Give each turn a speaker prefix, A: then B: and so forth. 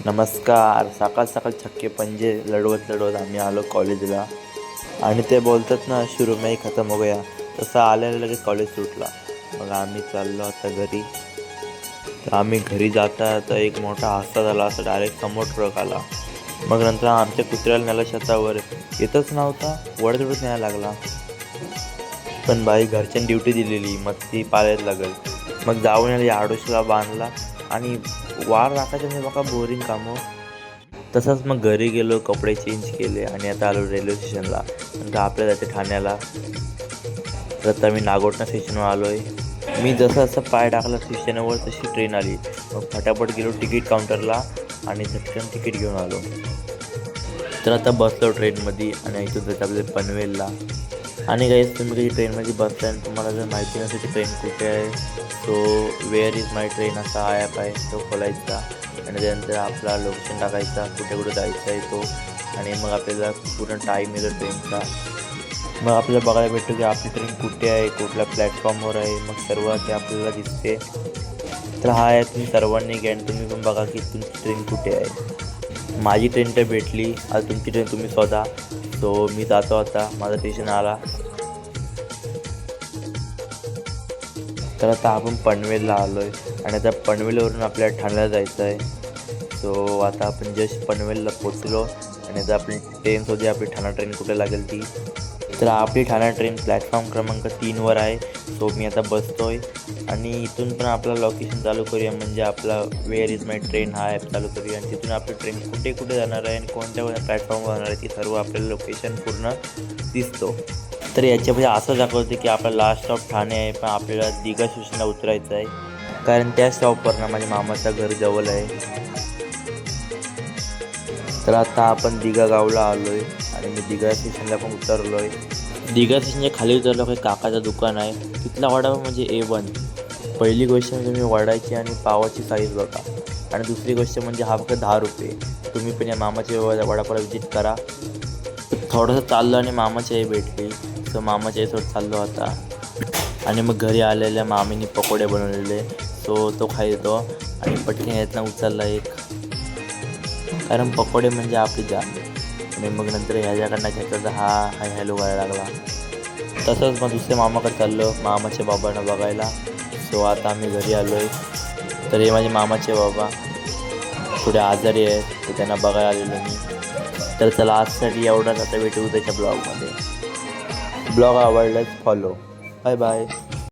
A: नमस्कार. सकाळ सकाळ छक्के पंजे लढवत लढवत आम्ही आलो कॉलेजला. आणि ते बोलतात ना, शुरू में ही खतम हो गया, तसं आल्याला लगेच कॉलेज सुटला. मग आम्ही चाललो आता घरी. तर आम्ही घरी जाता तर एक मोठा हादसा झाला. असं डायरेक्ट समोर ट्रक आला. मग नंतर आमच्या कुत्र्याला नेला छतावर. येतच नव्हता, वडतडत न्यायला लागला. पण बाई घरच्यांनी ड्युटी दिलेली, मग ती पाळायला लागल. मग जाऊन याला आडोशीला बांधला आणि वार राखायचं म्हणजे बघा बोरिंग कामं. तसंच मग घरी गेलो, कपडे चेंज केले आणि आता आलो रेल्वे स्टेशनला. नंतर आपल्या जाते ठाण्याला. तर आता मी नागोठणा स्टेशनवर आलो आहे. मी जसं पाय टाकला स्टेशनवर तशी ट्रेन आली. मग फटाफट गेलो तिकीट काउंटरला आणि झटकन तिकीट घेऊन आलो. तर आता बसलो ट्रेनमध्ये आणि इथून जायचं आपल्या पनवेलला. आणि गाईस, तुम्ही कधी ट्रेनमध्ये बसताय आणि तुम्हाला जर माहिती नसेल की ट्रेन कुठे आहे, so where is my train असा ॲप आहे, तो खोलायचा आणि त्यानंतर आपला लोकेशन टाकायचा, कुठे कुठे जायचा आहे तो. आणि मग आपल्याला पूर्ण टाईम येतो ट्रेनचा. मग आपल्याला बघायला भेटतो की आपली ट्रेन कुठे आहे, कुठल्या प्लॅटफॉर्मवर आहे. मग सर्व ते आपल्याला दिसते. तर हा ॲप तुम्ही सर्वांनी घ्या आणि तुम्ही पण बघा की तुमची ट्रेन कुठे आहे. माझी ट्रेन तर भेटली, आता तुमची ट्रेन तुम्ही शोधा. सो मी जातो आता, माझा स्टेशन आला. तर आता आपण पनवेलला आलो आहे आणि आता पनवेलवरून आपल्याला ठाण्याला जायचं आहे. सो आता आपण जस्ट पनवेलला पोचलो आणि आता आपली ट्रेन शोधूया, आपली ठाणा ट्रेन कुठे लागेल ती. तर आपली ठाणा ट्रेन प्लॅटफॉर्म क्रमांक 3वर आहे. सो मी आता बसतो आहे आणि इथून पण आपलं लोकेशन चालू करूया, म्हणजे आपला वेअर इज माय ट्रेन हा ॲप चालू करूया. आणि तिथून आपली ट्रेन कुठे कुठे जाणार आहे आणि कोणत्या कोणत्या प्लॅटफॉर्मवर जाणार आहे ती सर्व आपल्याला लोकेशन पूर्ण दिसतो. तर याच्यामध्ये असं दाखवते की आपला लास्ट स्टॉप ठाणे आहे, पण आपल्याला दिघा स्टेशनला उतरायचं आहे, कारण त्या स्टॉपवरनं माझ्या मामाचं घर जवळ आहे. तर आता आपण दिघा गावला आलो आहे आणि मी दिघा स्टेशनला पण उतरलो आहे. दिघा स्टेशनच्या खाली उतरलो काही काकाचं दुकान आहे, तिथला वडापाव म्हणजे A1. पहिली गोष्ट म्हणजे तुम्ही वडाची आणि पावाची साईज बघा. आणि दुसरी गोष्ट म्हणजे हा फक्त 10 रुपये. तुम्ही पण या मामाच्या वडापावला व्हिजिट करा. थोडंसं चाललो आणि मामाची आई भेटली. सो मामाच्या आईसोबत चाललो आता. आणि मग घरी आलेल्या मामीने पकोडे बनवलेले, सो तो खायचो आणि पटकन यातनं उचलला एक, कारण पकोडे म्हणजे आपली जान. आणि मग नंतर ह्याच्याकडनं घ्यायचा तर हा हॅलो करायला लागला. तसंच मग दुसऱ्या मामाकडे चाललो मामाच्या बाबांना बघायला. सो आता आम्ही घरी आलो आहे. तर हे माझे मामाचे बाबा थोडे आजारी आहेत, तर त्यांना बघायला आलेलो मी. तर चला आजसाठी एवढाच. आता भेटू उद्याच्या ब्लॉगमध्ये. ब्लॉग आवडल्यास फॉलो. Bye bye.